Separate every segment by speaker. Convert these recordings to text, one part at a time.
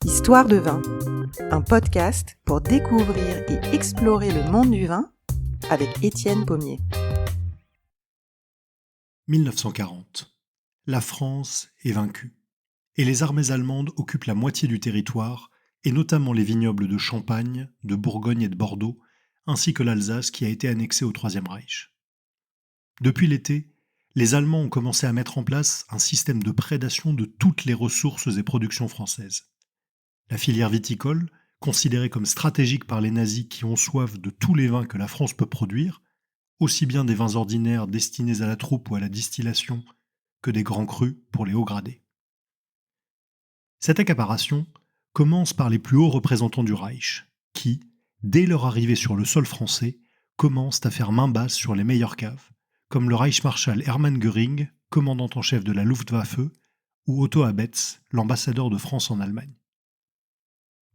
Speaker 1: Histoire de vin, un podcast pour découvrir et explorer le monde du vin avec Étienne Pommier.
Speaker 2: 1940. La France est vaincue et les armées allemandes occupent la moitié du territoire et notamment les vignobles de Champagne, de Bourgogne et de Bordeaux, ainsi que l'Alsace qui a été annexée au Troisième Reich. Depuis l'été, les Allemands ont commencé à mettre en place un système de prédation de toutes les ressources et productions françaises. La filière viticole, considérée comme stratégique par les nazis qui ont soif de tous les vins que la France peut produire, aussi bien des vins ordinaires destinés à la troupe ou à la distillation que des grands crus pour les hauts gradés. Cette accaparation commence par les plus hauts représentants du Reich, qui, dès leur arrivée sur le sol français, commencent à faire main basse sur les meilleures caves, comme le Reichsmarschall Hermann Göring, commandant en chef de la Luftwaffe, ou Otto Abetz, l'ambassadeur de France en Allemagne.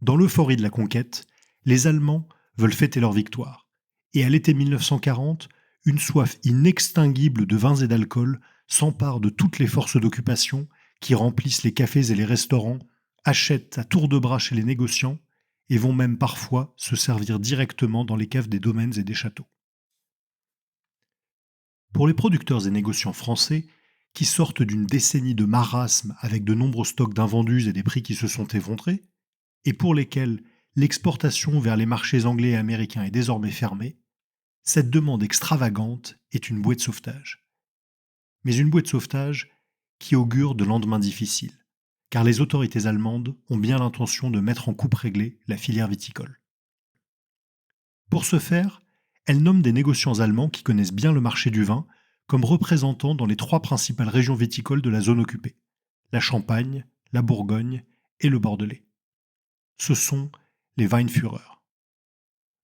Speaker 2: Dans l'euphorie de la conquête, les Allemands veulent fêter leur victoire, et à l'été 1940, une soif inextinguible de vins et d'alcool s'empare de toutes les forces d'occupation qui remplissent les cafés et les restaurants, achètent à tour de bras chez les négociants et vont même parfois se servir directement dans les caves des domaines et des châteaux. Pour les producteurs et négociants français, qui sortent d'une décennie de marasme avec de nombreux stocks d'invendus et des prix qui se sont effondrés, et pour lesquels l'exportation vers les marchés anglais et américains est désormais fermée, cette demande extravagante est une bouée de sauvetage. Mais une bouée de sauvetage qui augure de lendemains difficiles, car les autorités allemandes ont bien l'intention de mettre en coupe réglée la filière viticole. Pour ce faire, elles nomment des négociants allemands qui connaissent bien le marché du vin comme représentants dans les 3 principales régions viticoles de la zone occupée, la Champagne, la Bourgogne et le Bordelais. Ce sont les Weinführer.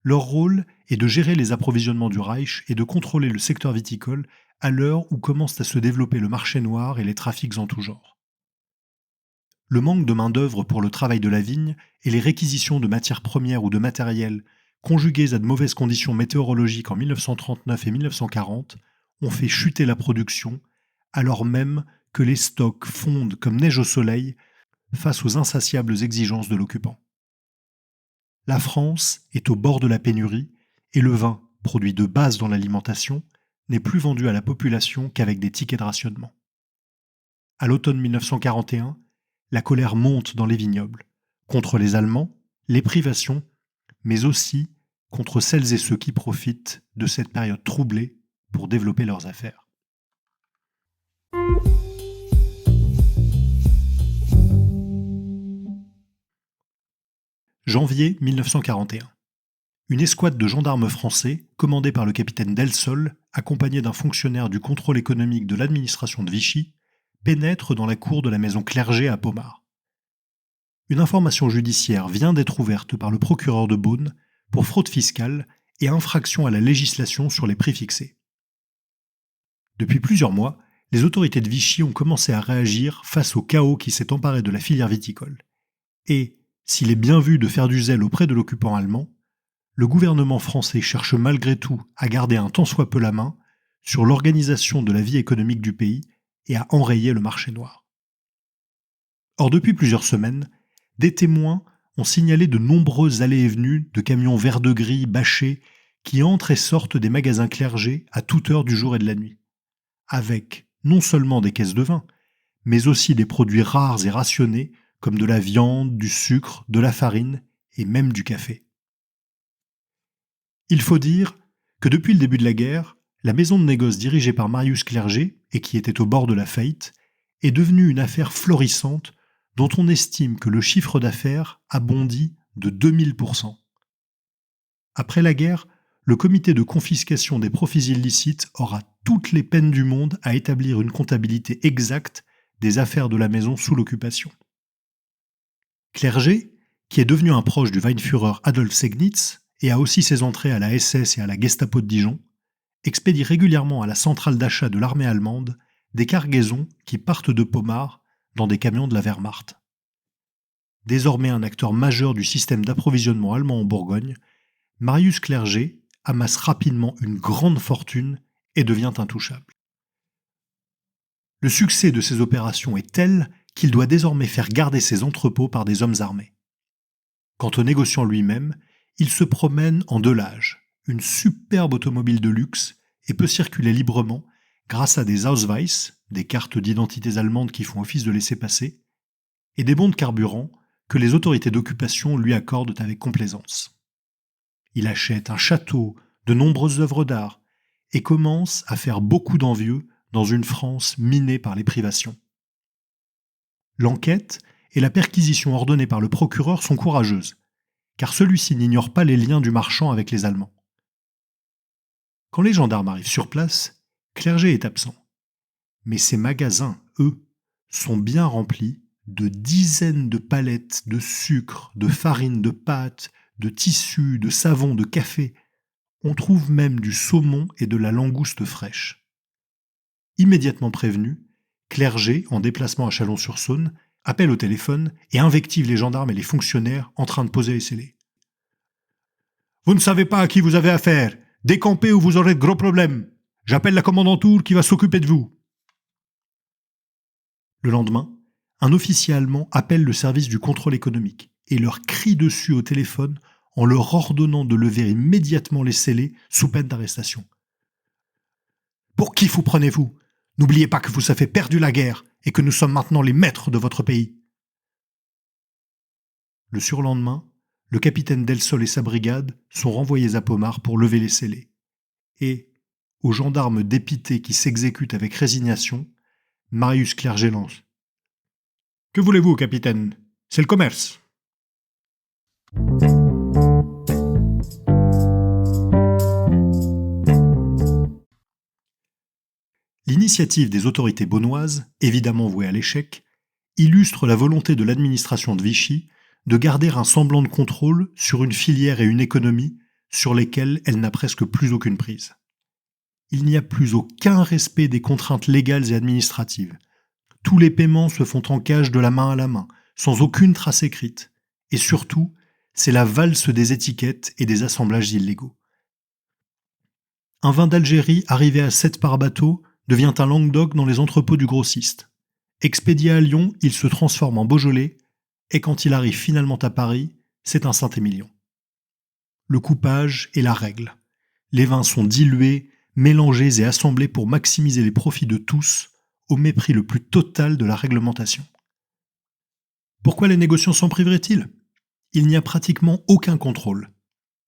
Speaker 2: Leur rôle est de gérer les approvisionnements du Reich et de contrôler le secteur viticole à l'heure où commencent à se développer le marché noir et les trafics en tout genre. Le manque de main-d'œuvre pour le travail de la vigne et les réquisitions de matières premières ou de matériel, conjuguées à de mauvaises conditions météorologiques en 1939 et 1940, ont fait chuter la production, alors même que les stocks fondent comme neige au soleil face aux insatiables exigences de l'occupant. La France est au bord de la pénurie et le vin, produit de base dans l'alimentation, n'est plus vendu à la population qu'avec des tickets de rationnement. À l'automne 1941, la colère monte dans les vignobles, contre les Allemands, les privations, mais aussi contre celles et ceux qui profitent de cette période troublée pour développer leurs affaires. Janvier 1941. Une escouade de gendarmes français, commandée par le capitaine Delsol, accompagné d'un fonctionnaire du contrôle économique de l'administration de Vichy, pénètre dans la cour de la maison Clerget à Pommard. Une information judiciaire vient d'être ouverte par le procureur de Beaune pour fraude fiscale et infraction à la législation sur les prix fixés. Depuis plusieurs mois, les autorités de Vichy ont commencé à réagir face au chaos qui s'est emparé de la filière viticole. Et, s'il est bien vu de faire du zèle auprès de l'occupant allemand, le gouvernement français cherche malgré tout à garder un tant soit peu la main sur l'organisation de la vie économique du pays et à enrayer le marché noir. Or, depuis plusieurs semaines, des témoins ont signalé de nombreuses allées et venues de camions vert-de-gris bâchés qui entrent et sortent des magasins Clerget à toute heure du jour et de la nuit, avec non seulement des caisses de vin, mais aussi des produits rares et rationnés comme de la viande, du sucre, de la farine et même du café. Il faut dire que depuis le début de la guerre, la maison de négoce dirigée par Marius Clerget, et qui était au bord de la faillite, est devenue une affaire florissante dont on estime que le chiffre d'affaires a bondi de 2000%. Après la guerre, le comité de confiscation des profits illicites aura toutes les peines du monde à établir une comptabilité exacte des affaires de la maison sous l'occupation. Clerget, qui est devenu un proche du Weinführer Adolf Segnitz et a aussi ses entrées à la SS et à la Gestapo de Dijon, expédie régulièrement à la centrale d'achat de l'armée allemande des cargaisons qui partent de Pommard dans des camions de la Wehrmacht. Désormais un acteur majeur du système d'approvisionnement allemand en Bourgogne, Marius Clerget amasse rapidement une grande fortune et devient intouchable. Le succès de ces opérations est tel qu'il doit désormais faire garder ses entrepôts par des hommes armés. Quant au négociant lui-même, il se promène en Delage, une superbe automobile de luxe, et peut circuler librement grâce à des Ausweis, des cartes d'identité allemandes qui font office de laissez-passer, et des bons de carburant que les autorités d'occupation lui accordent avec complaisance. Il achète un château, de nombreuses œuvres d'art, et commence à faire beaucoup d'envieux dans une France minée par les privations. L'enquête et la perquisition ordonnée par le procureur sont courageuses, car celui-ci n'ignore pas les liens du marchand avec les Allemands. Quand les gendarmes arrivent sur place, Clerget est absent. Mais ses magasins, eux, sont bien remplis de dizaines de palettes de sucre, de farine, de pâtes, de tissus, de savon, de café. On trouve même du saumon et de la langouste fraîche. Immédiatement prévenu, Clerget, en déplacement à Chalon-sur-Saône, appelle au téléphone et invective les gendarmes et les fonctionnaires en train de poser les scellés. « Vous ne savez pas à qui vous avez affaire. Décampez ou vous aurez de gros problèmes. J'appelle la commandanture qui va s'occuper de vous. » Le lendemain, un officier allemand appelle le service du contrôle économique et leur crie dessus au téléphone en leur ordonnant de lever immédiatement les scellés sous peine d'arrestation. « Pour qui vous prenez-vous ? N'oubliez pas que vous avez perdu la guerre et que nous sommes maintenant les maîtres de votre pays. » Le surlendemain, le capitaine Delsol et sa brigade sont renvoyés à Pomard pour lever les scellés. Et, aux gendarmes dépités qui s'exécutent avec résignation, Marius Clerget lance. « Que voulez-vous, capitaine ? C'est le commerce. » L'initiative des autorités beaunoises, évidemment vouée à l'échec, illustre la volonté de l'administration de Vichy de garder un semblant de contrôle sur une filière et une économie sur lesquelles elle n'a presque plus aucune prise. Il n'y a plus aucun respect des contraintes légales et administratives. Tous les paiements se font en cash de la main à la main, sans aucune trace écrite. Et surtout, c'est la valse des étiquettes et des assemblages illégaux. Un vin d'Algérie arrivé à 7 par bateau devient un Languedoc dans les entrepôts du grossiste. Expédié à Lyon, il se transforme en Beaujolais, et quand il arrive finalement à Paris, c'est un Saint-Émilion. Le coupage est la règle. Les vins sont dilués, mélangés et assemblés pour maximiser les profits de tous, au mépris le plus total de la réglementation. Pourquoi les négociants s'en priveraient-ils ? Il n'y a pratiquement aucun contrôle.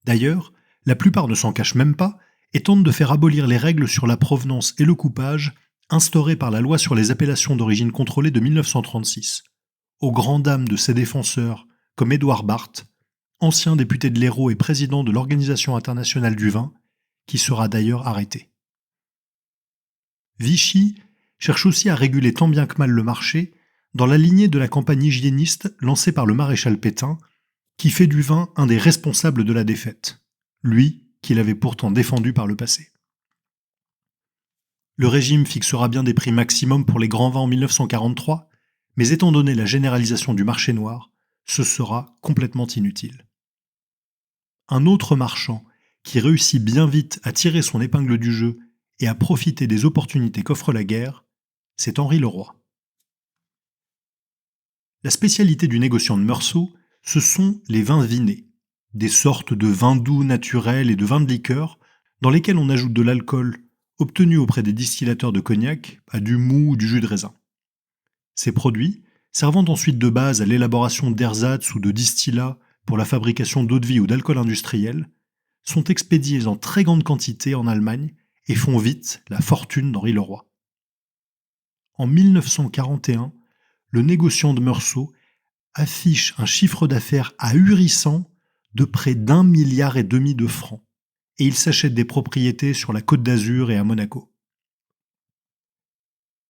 Speaker 2: D'ailleurs, la plupart ne s'en cachent même pas et tentent de faire abolir les règles sur la provenance et le coupage instaurées par la loi sur les appellations d'origine contrôlée de 1936, aux grandes dames de ses défenseurs comme Édouard Barth, ancien député de l'Hérault et président de l'Organisation internationale du vin, qui sera d'ailleurs arrêté. Vichy cherche aussi à réguler tant bien que mal le marché dans la lignée de la campagne hygiéniste lancée par le maréchal Pétain, qui fait du vin un des responsables de la défaite, lui qu'il avait pourtant défendu par le passé. Le régime fixera bien des prix maximums pour les grands vins en 1943, mais étant donné la généralisation du marché noir, ce sera complètement inutile. Un autre marchand qui réussit bien vite à tirer son épingle du jeu et à profiter des opportunités qu'offre la guerre, c'est Henri Leroy. La spécialité du négociant de Meursault, ce sont les vins vinés, des sortes de vins doux naturels et de vins de liqueur dans lesquels on ajoute de l'alcool obtenu auprès des distillateurs de cognac à du mou ou du jus de raisin. Ces produits, servant ensuite de base à l'élaboration d'ersatz ou de distillats pour la fabrication d'eau-de-vie ou d'alcool industriel, sont expédiés en très grande quantité en Allemagne et font vite la fortune d'Henri Leroy. En 1941, le négociant de Meursault affiche un chiffre d'affaires ahurissant de près d'1,5 milliard de francs, et il s'achète des propriétés sur la Côte d'Azur et à Monaco.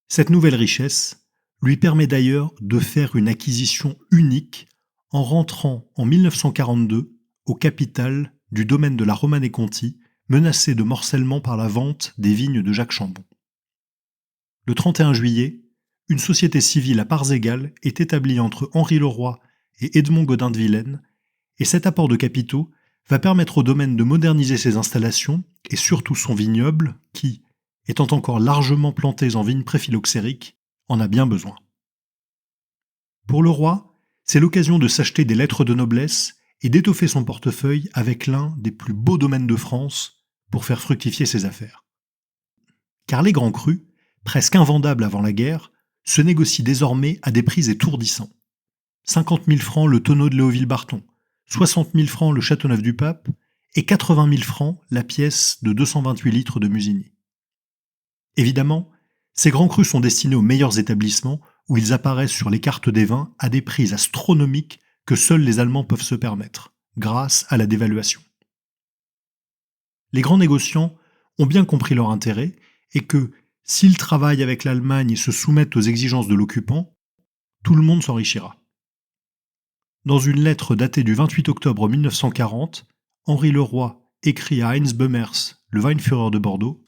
Speaker 2: Cette nouvelle richesse lui permet d'ailleurs de faire une acquisition unique en rentrant en 1942 au capital du domaine de la Romanée-Conti, menacé de morcellement par la vente des vignes de Jacques Chambon. Le 31 juillet, une société civile à parts égales est établie entre Henri Leroy et Edmond Godin de Vilaine, et cet apport de capitaux va permettre au domaine de moderniser ses installations et surtout son vignoble qui, étant encore largement plantées en vignes préphyloxériques, en a bien besoin. Pour le roi, c'est l'occasion de s'acheter des lettres de noblesse et d'étoffer son portefeuille avec l'un des plus beaux domaines de France pour faire fructifier ses affaires. Car les grands crus, presque invendables avant la guerre, se négocient désormais à des prix étourdissants. 50 000 francs le tonneau de Léoville-Barton, 60 000 francs le Châteauneuf-du-Pape et 80 000 francs la pièce de 228 litres de Musigny. Évidemment, ces grands crus sont destinés aux meilleurs établissements où ils apparaissent sur les cartes des vins à des prix astronomiques que seuls les Allemands peuvent se permettre, grâce à la dévaluation. Les grands négociants ont bien compris leur intérêt et que, s'ils travaillent avec l'Allemagne et se soumettent aux exigences de l'occupant, tout le monde s'enrichira. Dans une lettre datée du 28 octobre 1940, Henri Leroy écrit à Heinz Boemers, le Weinführer de Bordeaux: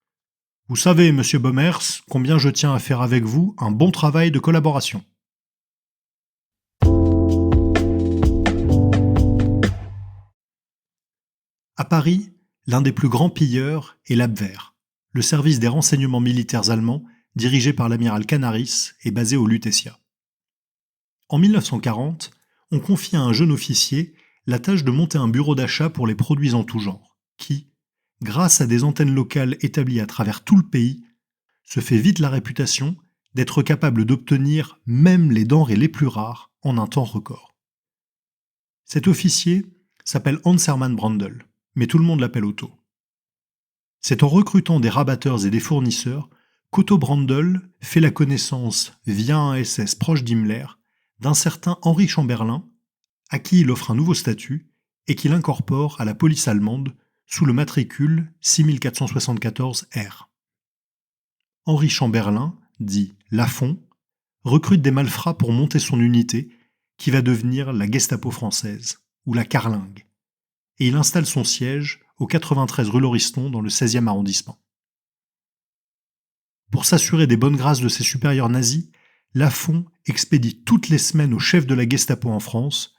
Speaker 2: « Vous savez, monsieur Boemers, combien je tiens à faire avec vous un bon travail de collaboration. » À Paris, l'un des plus grands pilleurs est l'Abwehr, le service des renseignements militaires allemands dirigé par l'amiral Canaris et basé au Lutetia. En 1940, on confie à un jeune officier la tâche de monter un bureau d'achat pour les produits en tout genre, qui, grâce à des antennes locales établies à travers tout le pays, se fait vite la réputation d'être capable d'obtenir même les denrées les plus rares en un temps record. Cet officier s'appelle Hans Hermann Brandl, mais tout le monde l'appelle Otto. C'est en recrutant des rabatteurs et des fournisseurs qu'Otto Brandl fait la connaissance, via un SS proche d'Himmler, d'un certain Henri Chamberlain, à qui il offre un nouveau statut et qu'il incorpore à la police allemande sous le matricule 6474R. Henri Chamberlain, dit Lafont, recrute des malfrats pour monter son unité qui va devenir la Gestapo française, ou la Carlingue, et il installe son siège au 93 rue Lauriston dans le 16e arrondissement. Pour s'assurer des bonnes grâces de ses supérieurs nazis, Lafont expédie toutes les semaines au chef de la Gestapo en France,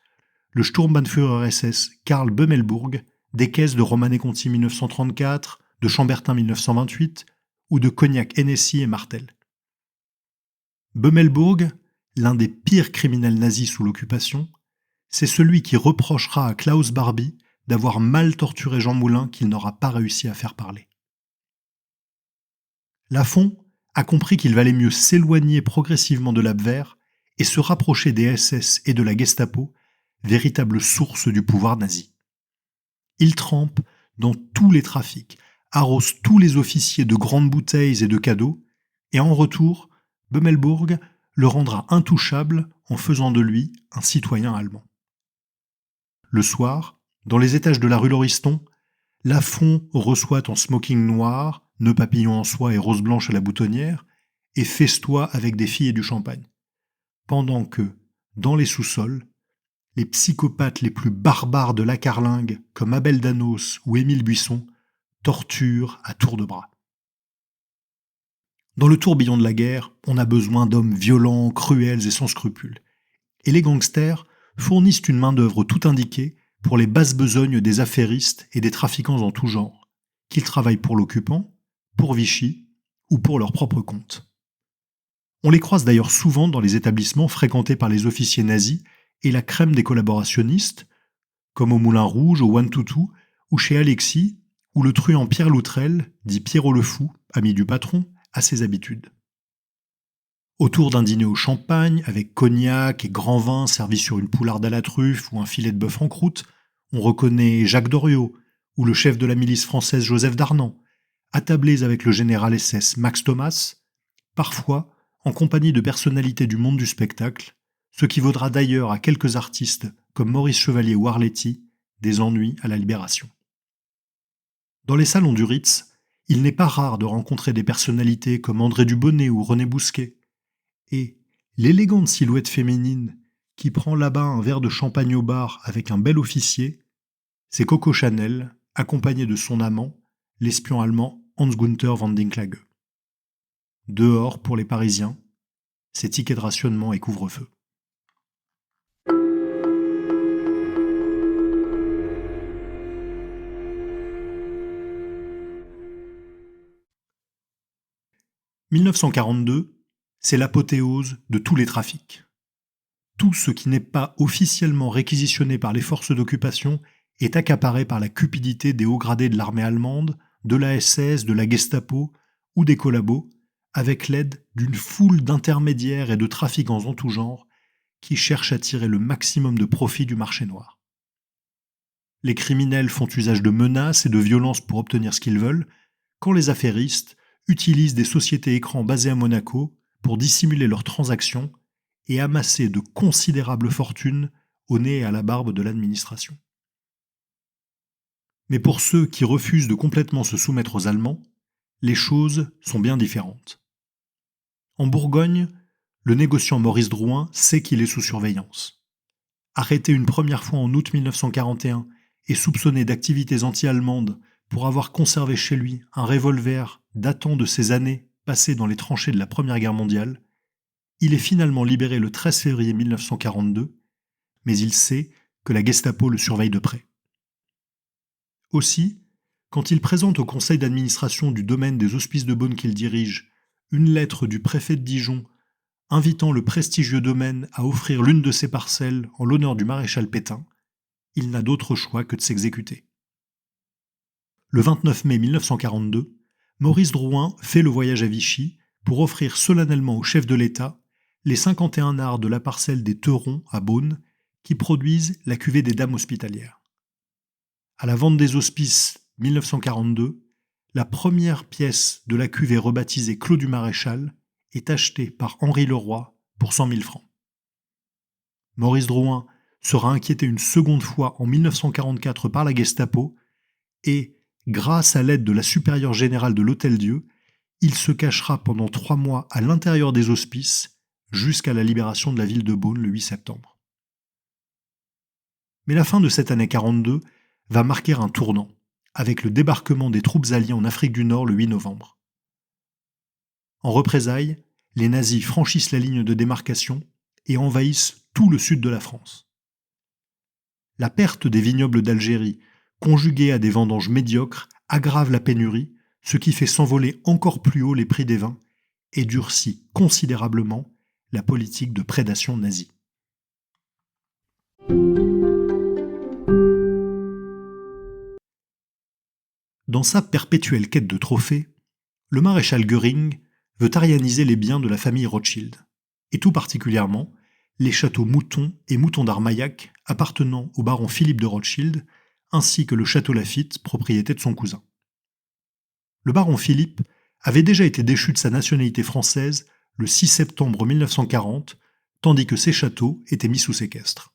Speaker 2: le Sturmbannführer SS Karl Bömelburg, des caisses de Romanée Conti 1934, de Chambertin 1928 ou de Cognac Hennessy et Martel. Bömelburg, l'un des pires criminels nazis sous l'occupation, c'est celui qui reprochera à Klaus Barbie d'avoir mal torturé Jean Moulin qu'il n'aura pas réussi à faire parler. Lafont a compris qu'il valait mieux s'éloigner progressivement de l'Abwehr et se rapprocher des SS et de la Gestapo, véritable source du pouvoir nazi. Il trempe dans tous les trafics, arrose tous les officiers de grandes bouteilles et de cadeaux, et en retour, Bömelburg le rendra intouchable en faisant de lui un citoyen allemand. Le soir, dans les étages de la rue Lauriston, Lafont reçoit en smoking noir, nœud papillon en soie et rose blanche à la boutonnière, et festoie avec des filles et du champagne. Pendant que, dans les sous-sols, les psychopathes les plus barbares de la Carlingue, comme Abel Danos ou Émile Buisson, torturent à tour de bras. Dans le tourbillon de la guerre, on a besoin d'hommes violents, cruels et sans scrupules. Et les gangsters fournissent une main-d'œuvre tout indiquée pour les basses besognes des affairistes et des trafiquants en tout genre, qu'ils travaillent pour l'occupant, pour Vichy ou pour leur propre compte. On les croise d'ailleurs souvent dans les établissements fréquentés par les officiers nazis et la crème des collaborationnistes, comme au Moulin Rouge, au One-Two-Two, ou chez Alexis, où le truand Pierre Loutrel, dit Pierrot le Fou, ami du patron, a ses habitudes. Autour d'un dîner au champagne, avec cognac et grand vin servi sur une poularde à la truffe ou un filet de bœuf en croûte, on reconnaît Jacques Doriot ou le chef de la milice française Joseph Darnan, attablés avec le général SS Max Thomas, parfois en compagnie de personnalités du monde du spectacle, ce qui vaudra d'ailleurs à quelques artistes comme Maurice Chevalier ou Arletty des ennuis à la Libération. Dans les salons du Ritz, il n'est pas rare de rencontrer des personnalités comme André Dubonnet ou René Bousquet, et l'élégante silhouette féminine qui prend là-bas un verre de champagne au bar avec un bel officier, c'est Coco Chanel, accompagnée de son amant, l'espion allemand Hans-Günther von Dinklage. Dehors, pour les Parisiens, c'est tickets de rationnement et couvre-feu. 1942, c'est l'apothéose de tous les trafics. Tout ce qui n'est pas officiellement réquisitionné par les forces d'occupation est accaparé par la cupidité des hauts gradés de l'armée allemande, de la SS, de la Gestapo ou des collabos, avec l'aide d'une foule d'intermédiaires et de trafiquants en tout genre qui cherchent à tirer le maximum de profit du marché noir. Les criminels font usage de menaces et de violences pour obtenir ce qu'ils veulent, quand les affairistes utilisent des sociétés écrans basées à Monaco pour dissimuler leurs transactions et amasser de considérables fortunes au nez et à la barbe de l'administration. Mais pour ceux qui refusent de complètement se soumettre aux Allemands, les choses sont bien différentes. En Bourgogne, le négociant Maurice Drouin sait qu'il est sous surveillance. Arrêté une première fois en août 1941 et soupçonné d'activités anti-allemandes pour avoir conservé chez lui un revolver datant de ses années passées dans les tranchées de la Première Guerre mondiale, il est finalement libéré le 13 février 1942, mais il sait que la Gestapo le surveille de près. Aussi, quand il présente au conseil d'administration du domaine des Hospices de Beaune qu'il dirige une lettre du préfet de Dijon invitant le prestigieux domaine à offrir l'une de ses parcelles en l'honneur du maréchal Pétain, il n'a d'autre choix que de s'exécuter. Le 29 mai 1942, Maurice Drouin fait le voyage à Vichy pour offrir solennellement au chef de l'État les 51 arts de la parcelle des Teurons à Beaune qui produisent la cuvée des dames hospitalières. À la vente des Hospices 1942, la première pièce de la cuvée rebaptisée Clos du Maréchal est achetée par Henri Leroy pour 100 000 francs. Maurice Drouin sera inquiété une seconde fois en 1944 par la Gestapo et, grâce à l'aide de la supérieure générale de l'Hôtel-Dieu, il se cachera pendant 3 mois à l'intérieur des hospices jusqu'à la libération de la ville de Beaune le 8 septembre. Mais la fin de cette année 42 va marquer un tournant, avec le débarquement des troupes alliées en Afrique du Nord le 8 novembre. En représailles, les nazis franchissent la ligne de démarcation et envahissent tout le sud de la France. La perte des vignobles d'Algérie, conjuguée à des vendanges médiocres, aggrave la pénurie, ce qui fait s'envoler encore plus haut les prix des vins et durcit considérablement la politique de prédation nazie. Dans sa perpétuelle quête de trophées, le maréchal Göring veut arianiser les biens de la famille Rothschild, et tout particulièrement les châteaux Mouton et Mouton d'Armaillac appartenant au baron Philippe de Rothschild, ainsi que le château Laffitte, propriété de son cousin. Le baron Philippe avait déjà été déchu de sa nationalité française le 6 septembre 1940, tandis que ses châteaux étaient mis sous séquestre.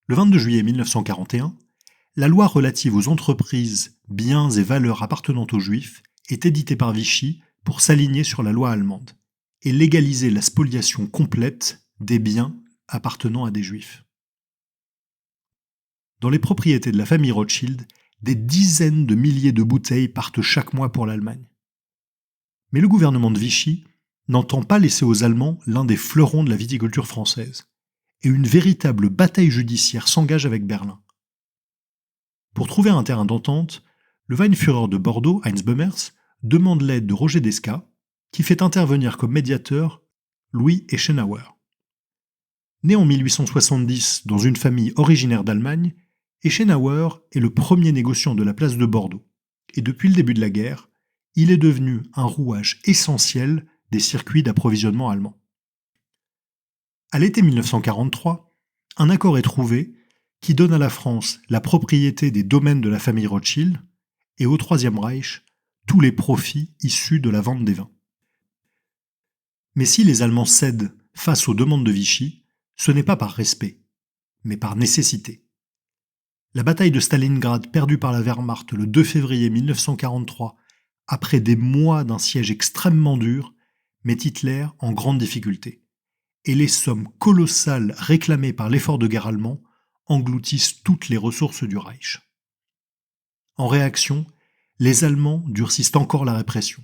Speaker 2: Le 22 juillet 1941, la loi relative aux entreprises, biens et valeurs appartenant aux Juifs est éditée par Vichy pour s'aligner sur la loi allemande et légaliser la spoliation complète des biens appartenant à des Juifs. Dans les propriétés de la famille Rothschild, des dizaines de milliers de bouteilles partent chaque mois pour l'Allemagne. Mais le gouvernement de Vichy n'entend pas laisser aux Allemands l'un des fleurons de la viticulture française, et une véritable bataille judiciaire s'engage avec Berlin. Pour trouver un terrain d'entente, le Weinführer de Bordeaux, Heinz Böhmers, demande l'aide de Roger d'Esca, qui fait intervenir comme médiateur Louis Eschenauer. Né en 1870 dans une famille originaire d'Allemagne, Eschenauer est le premier négociant de la place de Bordeaux, et depuis le début de la guerre, il est devenu un rouage essentiel des circuits d'approvisionnement allemands. À l'été 1943, un accord est trouvé qui donne à la France la propriété des domaines de la famille Rothschild et au Troisième Reich tous les profits issus de la vente des vins. Mais si les Allemands cèdent face aux demandes de Vichy, ce n'est pas par respect, mais par nécessité. La bataille de Stalingrad perdue par la Wehrmacht le 2 février 1943, après des mois d'un siège extrêmement dur, met Hitler en grande difficulté. Et les sommes colossales réclamées par l'effort de guerre allemand engloutissent toutes les ressources du Reich. En réaction, les Allemands durcissent encore la répression.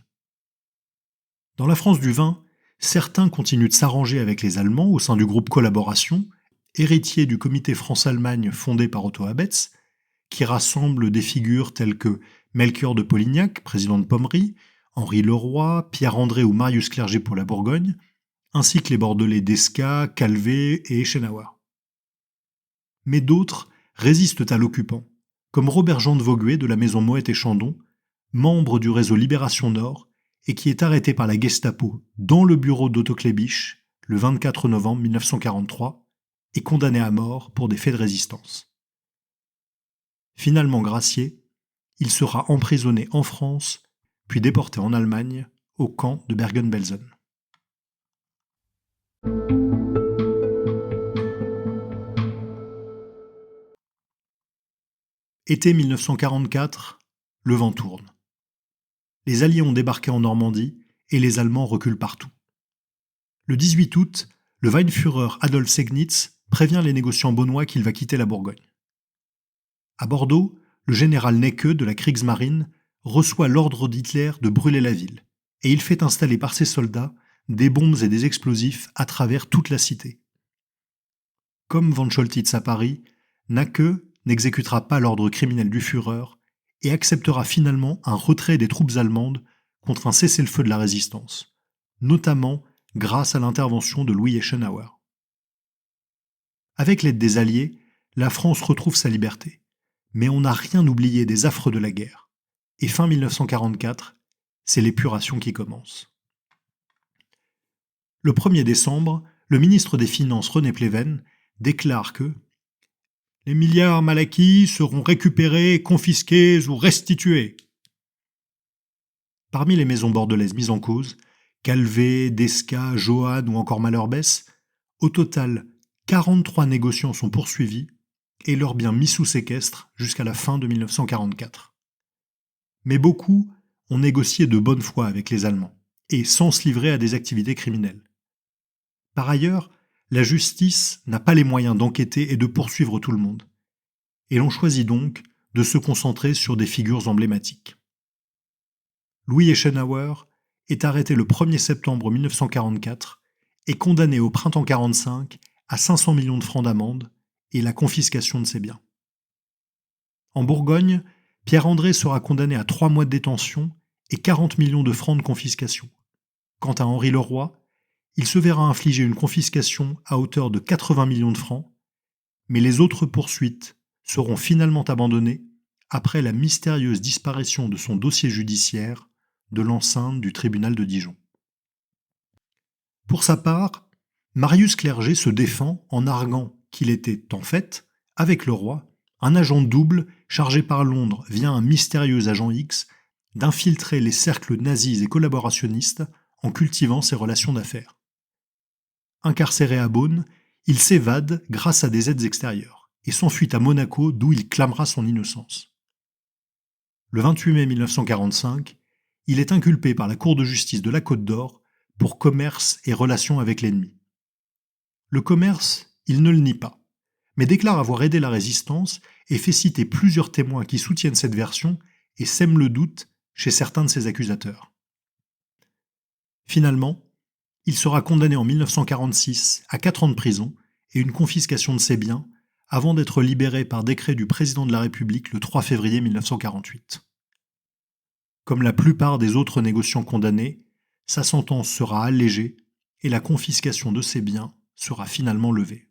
Speaker 2: Dans la France du vin, certains continuent de s'arranger avec les Allemands au sein du groupe Collaboration, héritier du comité France-Allemagne fondé par Otto Abetz, qui rassemble des figures telles que Melchior de Polignac, président de Pommery, Henri Leroy, Pierre-André ou Marius Clerget pour la Bourgogne, ainsi que les Bordelais d'Esca, Calvé et Eschenauer. Mais d'autres résistent à l'occupant, comme Robert-Jean de Vogüé de la maison Moët et Chandon, membre du réseau Libération Nord et qui est arrêté par la Gestapo dans le bureau d'Otto Klebisch le 24 novembre 1943 et condamné à mort pour des faits de résistance. Finalement gracié, il sera emprisonné en France, puis déporté en Allemagne, au camp de Bergen-Belsen. Été 1944, le vent tourne. Les Alliés ont débarqué en Normandie et les Allemands reculent partout. Le 18 août, le Weinführer Adolf Segnitz prévient les négociants beaunois qu'il va quitter la Bourgogne. À Bordeaux, le général Necke de la Kriegsmarine reçoit l'ordre d'Hitler de brûler la ville, et il fait installer par ses soldats des bombes et des explosifs à travers toute la cité. Comme von Choltitz à Paris, Necke n'exécutera pas l'ordre criminel du Führer et acceptera finalement un retrait des troupes allemandes contre un cessez-le-feu de la résistance, notamment grâce à l'intervention de Louis Eschenauer. Avec l'aide des Alliés, la France retrouve sa liberté, mais on n'a rien oublié des affres de la guerre. Et fin 1944, c'est l'épuration qui commence. Le 1er décembre, le ministre des Finances René Pleven déclare que les milliards mal acquis seront récupérés, confisqués ou restitués. Parmi les maisons bordelaises mises en cause, Calvé, Desca, Johann ou encore Malherbès, au total, 43 négociants sont poursuivis et leurs biens mis sous séquestre jusqu'à la fin de 1944. Mais beaucoup ont négocié de bonne foi avec les Allemands et sans se livrer à des activités criminelles. Par ailleurs, la justice n'a pas les moyens d'enquêter et de poursuivre tout le monde. Et l'on choisit donc de se concentrer sur des figures emblématiques. Louis Eschenauer est arrêté le 1er septembre 1944 et condamné au printemps 1945 à 500 millions de francs d'amende et la confiscation de ses biens. En Bourgogne, Pierre-André sera condamné à 3 mois de détention et 40 millions de francs de confiscation. Quant à Henri Leroy, il se verra infliger une confiscation à hauteur de 80 millions de francs, mais les autres poursuites seront finalement abandonnées après la mystérieuse disparition de son dossier judiciaire de l'enceinte du tribunal de Dijon. Pour sa part, Marius Clerget se défend en arguant qu'il était, en fait, avec le roi, un agent double chargé par Londres via un mystérieux agent X d'infiltrer les cercles nazis et collaborationnistes en cultivant ses relations d'affaires. Incarcéré à Beaune, il s'évade grâce à des aides extérieures et s'enfuit à Monaco d'où il clamera son innocence. Le 28 mai 1945, il est inculpé par la Cour de justice de la Côte d'Or pour commerce et relations avec l'ennemi. Le commerce, il ne le nie pas, mais déclare avoir aidé la résistance et fait citer plusieurs témoins qui soutiennent cette version et sèment le doute chez certains de ses accusateurs. Finalement, il sera condamné en 1946 à 4 ans de prison et une confiscation de ses biens avant d'être libéré par décret du président de la République le 3 février 1948. Comme la plupart des autres négociants condamnés, sa sentence sera allégée et la confiscation de ses biens sera finalement levée.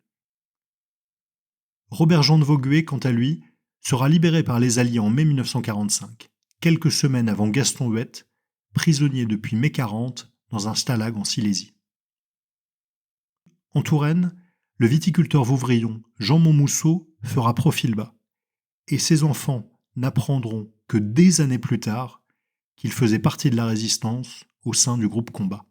Speaker 2: Robert-Jean de Vogüé, quant à lui, sera libéré par les Alliés en mai 1945, quelques semaines avant Gaston Huet, prisonnier depuis mai 40 dans un stalag en Silésie. En Touraine, le viticulteur Vouvrillon Jean Montmousseau fera profil bas, et ses enfants n'apprendront que des années plus tard qu'il faisait partie de la résistance au sein du groupe Combat.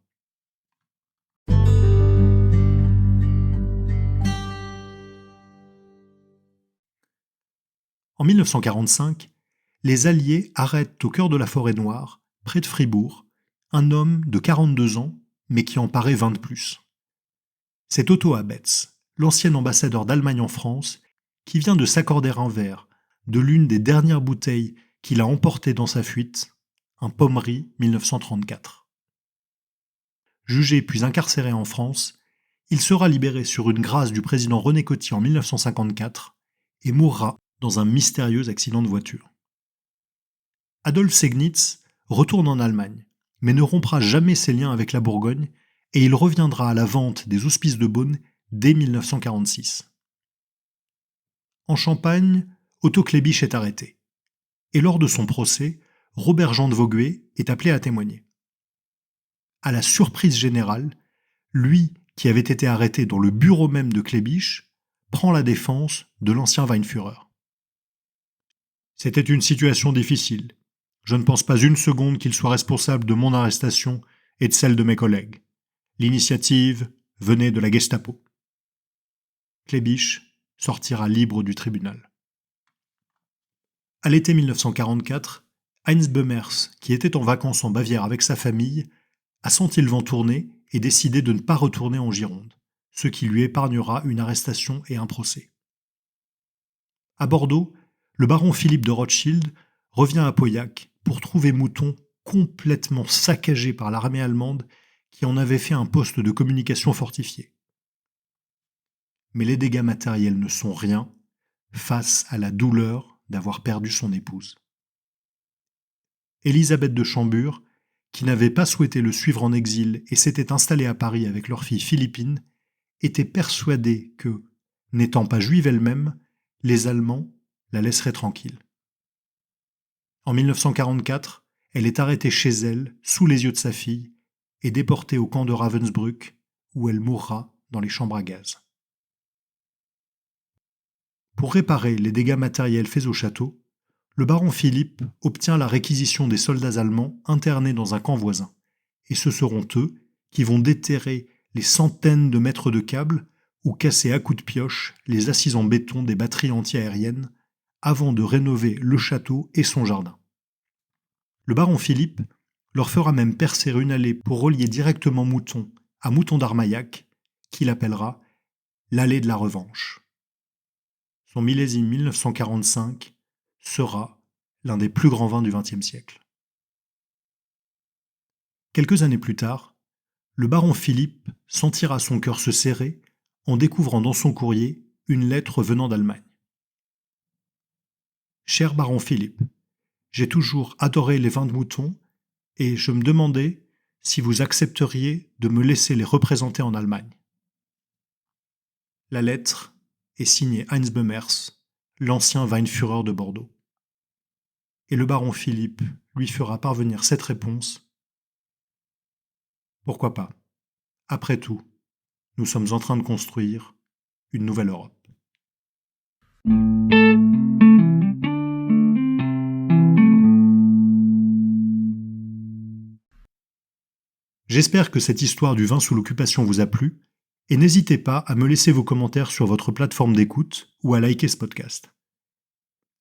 Speaker 2: En 1945, les Alliés arrêtent au cœur de la forêt noire, près de Fribourg, un homme de 42 ans, mais qui en paraît 20 de plus. C'est Otto Abetz, l'ancien ambassadeur d'Allemagne en France, qui vient de s'accorder un verre de l'une des dernières bouteilles qu'il a emportées dans sa fuite, un Pommery 1934. Jugé puis incarcéré en France, il sera libéré sur une grâce du président René Coty en 1954 et mourra dans un mystérieux accident de voiture. Adolf Segnitz retourne en Allemagne mais ne rompra jamais ses liens avec la Bourgogne et il reviendra à la vente des hospices de Beaune dès 1946. En Champagne, Otto Klebisch est arrêté. Et lors de son procès, Robert-Jean de Vogüé est appelé à témoigner. À la surprise générale, lui, qui avait été arrêté dans le bureau même de Klebisch, prend la défense de l'ancien Weinführer. C'était une situation difficile. Je ne pense pas une seconde qu'il soit responsable de mon arrestation et de celle de mes collègues. L'initiative venait de la Gestapo. Klebisch sortira libre du tribunal. À l'été 1944, Heinz Böhmers, qui était en vacances en Bavière avec sa famille, a senti le vent tourner et décidé de ne pas retourner en Gironde, ce qui lui épargnera une arrestation et un procès. À Bordeaux, le baron Philippe de Rothschild revient à Pauillac pour trouver Mouton complètement saccagé par l'armée allemande qui en avait fait un poste de communication fortifié. Mais les dégâts matériels ne sont rien face à la douleur d'avoir perdu son épouse. Élisabeth de Chambure, qui n'avait pas souhaité le suivre en exil et s'était installée à Paris avec leur fille Philippine, était persuadée que, n'étant pas juive elle-même, les Allemands la laisseraient tranquille. En 1944, elle est arrêtée chez elle, sous les yeux de sa fille, et déportée au camp de Ravensbrück, où elle mourra dans les chambres à gaz. Pour réparer les dégâts matériels faits au château, le baron Philippe obtient la réquisition des soldats allemands internés dans un camp voisin, et ce seront eux qui vont déterrer les centaines de mètres de câbles ou casser à coups de pioche les assises en béton des batteries antiaériennes avant de rénover le château et son jardin. Le baron Philippe leur fera même percer une allée pour relier directement Mouton à Mouton d'Armaillac, qu'il appellera l'allée de la revanche. Son millésime 1945 sera l'un des plus grands vins du XXe siècle. Quelques années plus tard, le baron Philippe sentira son cœur se serrer en découvrant dans son courrier une lettre venant d'Allemagne. « Cher baron Philippe, j'ai toujours adoré les vins de Mouton et je me demandais si vous accepteriez de me laisser les représenter en Allemagne. » La lettre est signée Heinz Böhmers, l'ancien Weinführer de Bordeaux. Et le baron Philippe lui fera parvenir cette réponse. Pourquoi pas? Après tout, nous sommes en train de construire une nouvelle Europe. J'espère que cette histoire du vin sous l'occupation vous a plu, et n'hésitez pas à me laisser vos commentaires sur votre plateforme d'écoute ou à liker ce podcast.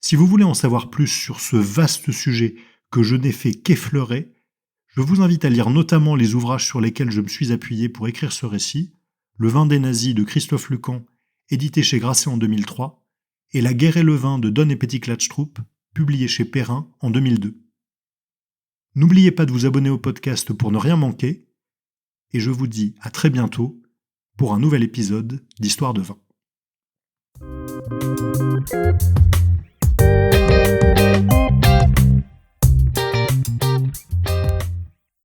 Speaker 2: Si vous voulez en savoir plus sur ce vaste sujet que je n'ai fait qu'effleurer, je vous invite à lire notamment les ouvrages sur lesquels je me suis appuyé pour écrire ce récit, Le vin des nazis de Christophe Lucan, édité chez Grasset en 2003, et La guerre et le vin de Donn et Petit-Klatchtroup, publié chez Perrin en 2002. N'oubliez pas de vous abonner au podcast pour ne rien manquer, et je vous dis à très bientôt pour un nouvel épisode d'Histoire de vin.